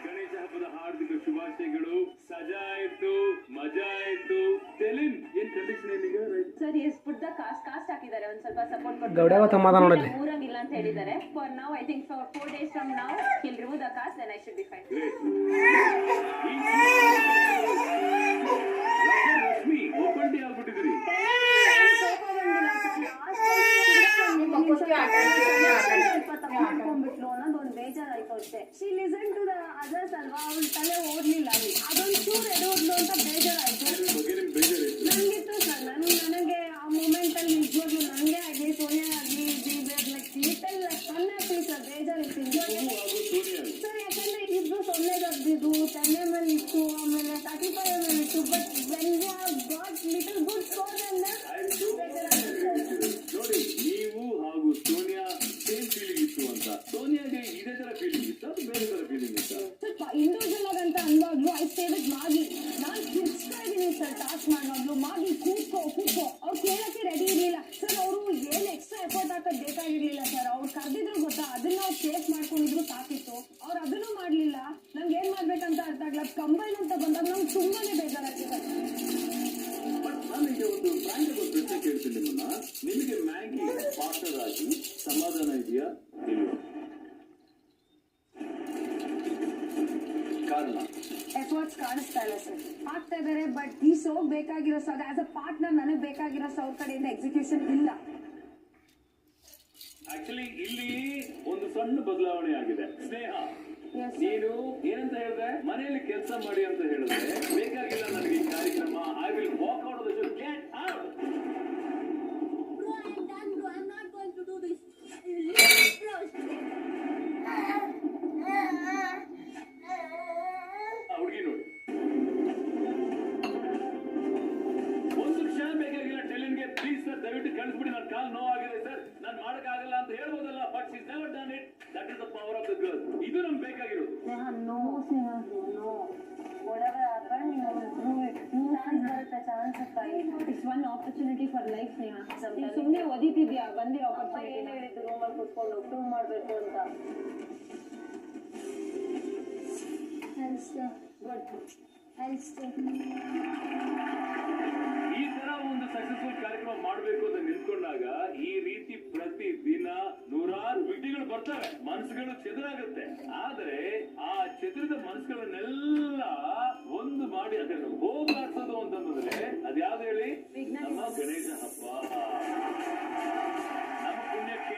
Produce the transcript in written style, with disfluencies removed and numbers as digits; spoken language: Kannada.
ಗಣೇಶ ಹಬ್ಬದ ಹಾರ್ದಿಕ ಶುಭಾಶಯಗಳು. ಸಜಾ ಆಯ್ತು, ಮಜಾ ಆಯ್ತು. ಸೆಲಿನ್ ಏನ್ ಕಂಡೀಷನ್ ಏನಿಗೆ ಸರ್ ಎಸ್ ಪುಟ್ಟ ಕಾಸ್ಟ್ ಹಾಕಿದ್ದಾರೆ, ಒಂದ್ ಸ್ವಲ್ಪ ಸಪೋರ್ಟ್ ಮೂರಂಗಿಲ್ಲ ಅಂತ ಹೇಳಿದ್ದಾರೆ. For now I think for 4 days from now he'll remove the cast and I should be fine. ಒಪ್ಪಂಡಿ ಆಗ್ಬಿಟ್ಟಿದ್ರಿ. ತಗೊಂಡ್ಬಿಟ್ಲು ಅನ್ನೋದು ಒಂದು ಬೇಜಾರಾಯ್ತು ಅಷ್ಟೇ. She listen to the others ಅಲ್ವಾ, ಅವಳ ತಲೆ ಓಡ್ಲಿಲ್ಲ ಅಲ್ಲಿ, ಅದೊಂದು ಚೂರು ಎಡೋದ್ಲು ಅಂತ ಬೇಜಾರಾಯ್ತು ನಂಗಿತ್ತು ಸರ್. ನನಗೆ ಆ ಮೂಮೆಂಟ್ ಅಲ್ಲಿ ನಿಜವಾಗ್ಲು ನನಗೆ ಆಗ್ಲಿ ಸೋನಿಯಾ ಆಗ್ಲಿ ಲಿಟಲ್ ಸೊನ್ನೆ ಸರ್ ಬೇಜಾರಿತ್ತು ಸರ್. ಯಾಕಂದ್ರೆ ಇಬ್ರು ಸೊನ್ನೆಗಾಗ್ದಿದ್ದು ಚೆನ್ನೈ ಮೇಲೆ ಇತ್ತು, ಆಮೇಲೆ 35 ಮೇಲೆ ಇತ್ತು. But when we have got little good score ನೋಡಿ, ನೀವು ಹಾಗೂ ಸೋನಿಯಾ ಸೇಮ್ ಫೀಲಿಂಗ್ ಇತ್ತು ಅಂತ. ಸೋನಿಯಾಗೆ ಇದೇ ತರ ಫೀಲಿಂಗ್ ಇತ್ತು, ಅದು ಬೇರೆ ತರ ಫೀಲಿಂಗ್ ಇತ್ತು. ಸ್ವಲ್ಪ ಇಂಡಿವಿಜುವಲ್ ಆಗಂತ ಅನ್ವಾಗ್ಲು ಐ ಸೇವ್ ಮಾಗಿ ನಾನು ಕಿರ್ಚ್ತಾ ಇದ್ದೀನಿ ಸರ್. ಟಾಸ್ಕ್ ಮಾಡೋದ್ಲು ಮಾಗಿ ಕೂತ್ಕೋ ಅವ್ರು ಕೇಳಕ್ಕೆ ರೆಡಿ ಇರ್ಲಿಲ್ಲ ಸರ್. ಅವರು ಏನು ಎಕ್ಸ್ಟ್ರಾ ಎಫರ್ಟ್ ಹಾಕೋದು ಬೇಕಾಗಿರ್ಲಿಲ್ಲ ಸರ್. ಅವ್ರು ಕರೆದಿದ್ರು ಗೊತ್ತಾ, ಅದನ್ನ ಅವ್ರು ಸೇಫ್ ಮಾಡ್ಕೊಂಡಿದ್ರು ಸಾಕಿತ್ತು. ಅವ್ರು ಅದನ್ನು ಮಾಡ್ಲಿಲ್ಲ. ನಂಗೆ ಏನ್ ಮಾಡ್ಬೇಕಂತ ಅರ್ಥ ಆಗ್ಲ. ಕಂಬೈನ್ ಅಂತ ಬಂದಾಗ ನಂಗೆ ತುಂಬಾನೇ ಬೇಜಾರಾಗ್ತದೆ. ನಾನೀಗ ಒಂದು ಫ್ರಾಂಕ್ ಪ್ರಶ್ನೆ ಕೇಳ್ತೀನಿ ನಿಮ್ಮನ್ನ. ನಿಮಗೆ ಮ್ಯಾಗಿ ಪಾರ್ಟ್ನರ್ ಆಗಿ ಸಮಾಧಾನ ಇದೆಯಾ ಇಲ್ವಾ? ಕಾರಣ ಎಫರ್ಟ್ಸ್ ಕಾಣಿಸ್ತಾ ಇಲ್ಲ ಸರ್. ಆಗ್ತಾ ಇದಾರೆ, ಬಟ್ ಈ ಶೋ ಬೇಕಾಗಿರೋ ಸರ್ ಆಸ್ ಅ ಪಾರ್ಟ್ನರ್ ನನಗೆ ಬೇಕಾಗಿರೋ ಅವ್ರ ಕಡೆಯಿಂದ ಎಕ್ಸಿಕ್ಯೂಷನ್ ಇಲ್ಲ. ಆಕ್ಚುಲಿ ಇಲ್ಲಿ ಒಂದು ಸಣ್ಣ ಬದಲಾವಣೆ ಆಗಿದೆ. ಸ್ನೇಹ, ನೀನು ಏನಂತ ಹೇಳಿದ್ರೆ ಮನೆಯಲ್ಲಿ ಕೆಲಸ ಮಾಡಿ ಅಂತ ಹೇಳಿದ್ರೆ ಬೇಕಾಗಿಲ್ಲ ನನಗೆ ಈ ಕಾರ್ಯಕ್ರಮ. I will walk out of the show. Get out. ಹುಡುಗಿ ನೋಡಿ, ಒಂದು ಕ್ಷಣ ಬೇಕಾಗಿಲ್ಲ ಟೆಲಿನ್ಗೆ. ಪ್ಲೀಸ್ ಸರ್, ದಯವಿಟ್ಟು ಕಳಿಸ್ಬಿಡಿ, ನನ್ನ ಕಾಲು ನೋವಾಗಿದೆ ಸರ್, ನಾನು ಮಾಡಕ್ಕಾಗಲ್ಲ ಅಂತ ಹೇಳ್ಬೋದಲ್ಲ. But she never done it. That is the power of the girl. ಇದು ನಮ್ಗೆ ಬೇಕಾಗಿರೋದು. No whatever happened, you will do it. It's one opportunity for life, Neha. ಸುಮ್ಮನೆ ಓದಿತಿದ್ಯಾ, ಬಂದಿರೋ opportunity. ಏನು ಹೇಳಿದ್ದು ರೂಮಲ್ಲಿ ಕುತ್ಕೊಂಡು ಪ್ರೂವ್ ಮಾಡಬೇಕು ಅಂತ. ಈ ತರ ಒಂದು ಸಕ್ಸಸ್ಫುಲ್ ಕಾರ್ಯಕ್ರಮ ಮಾಡಬೇಕು ಅಂತ ನಿಂತ್ಕೊಂಡಾಗ ಈ ರೀತಿ ಪ್ರತಿ ದಿನ ನೂರಾರು ವಿಘ್ನಗಳು ಬರ್ತವೆ, ಮನಸ್ಸುಗಳು ಚೆದರಾಗುತ್ತೆ. ಆದ್ರೆ ಆ ಚೆದರಿದ ಮನಸ್ಸುಗಳನ್ನೆಲ್ಲ ಒಂದು ಮಾಡಿ ಅದನ್ನು ಹೋಗ್ಲಾಡ್ಸೋದು ಅಂತಂದ್ರೆ ಅದ್ಯಾವ್ದು ಹೇಳಿ? ನಮ್ಮ ಗಣೇಶ ಹಬ್ಬ. ನಮ್ಮ ಪುಣ್ಯಕ್ಕೆ